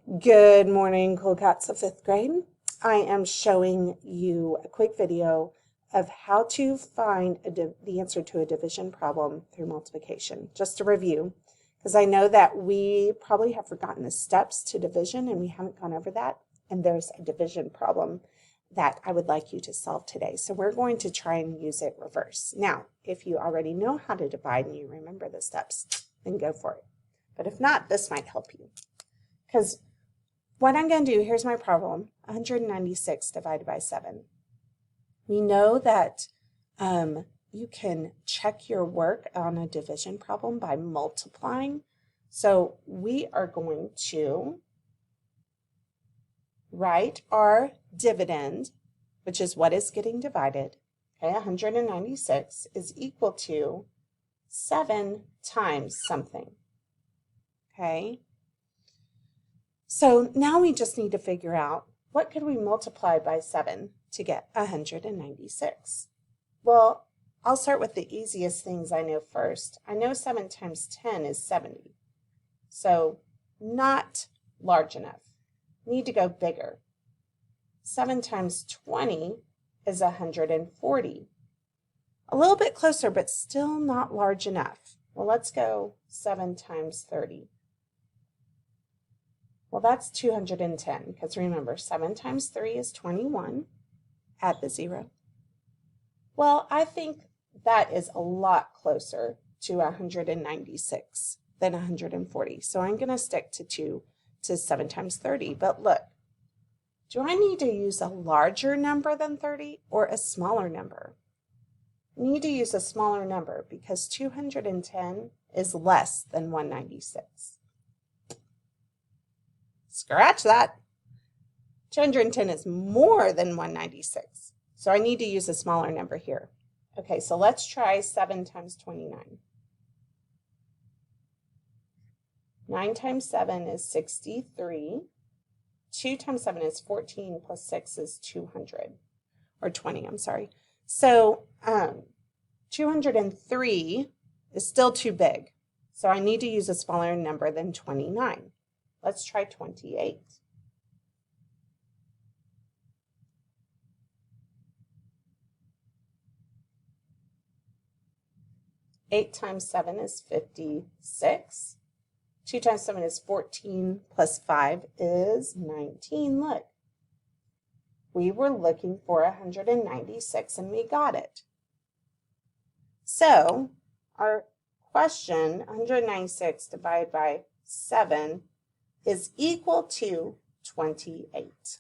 Good morning, cool cats of fifth grade. I am showing you a quick video of how to find the answer to a division problem through multiplication. Just to review, because I know that we probably have forgotten the steps to division and we haven't gone over that. And there's a division problem that I would like you to solve today. So we're going to try and use it reverse. Now, if you already know how to divide and you remember the steps, then go for it. But if not, this might help you. Because what I'm going to do, here's my problem, 196 divided by 7. We know that you can check your work on a division problem by multiplying. So we are going to write our dividend, which is what is getting divided. Okay, 196 is equal to 7 times something. Okay. So now we just need to figure out what could we multiply by 7 to get 196. Well, I'll start with the easiest things I know first. I know 7 times 10 is 70. So not large enough. Need to go bigger. 7 times 20 is 140. A little bit closer, but still not large enough. Well, let's go 7 times 30. Well, that's 210, because remember, 7 times 3 is 21. Add the 0. Well, I think that is a lot closer to 196 than 140. So I'm going to stick to 7 times 30. But look, do I need to use a larger number than 30 or a smaller number? I need to use a smaller number because 210 is less than 196. Scratch that. 210 is more than 196. So I need to use a smaller number here. Okay, so let's try 7 times 29. 9 times 7 is 63. 2 times 7 is 14 plus 6 is 200. Or 20, I'm sorry. So 203 is still too big. So I need to use a smaller number than 29. Let's try 28. Eight times 7 is 56. 2 times 7 is 14 plus 5 is 19. Look, we were looking for 196 and we got it. So our question, 196 divided by 7, is equal to 28.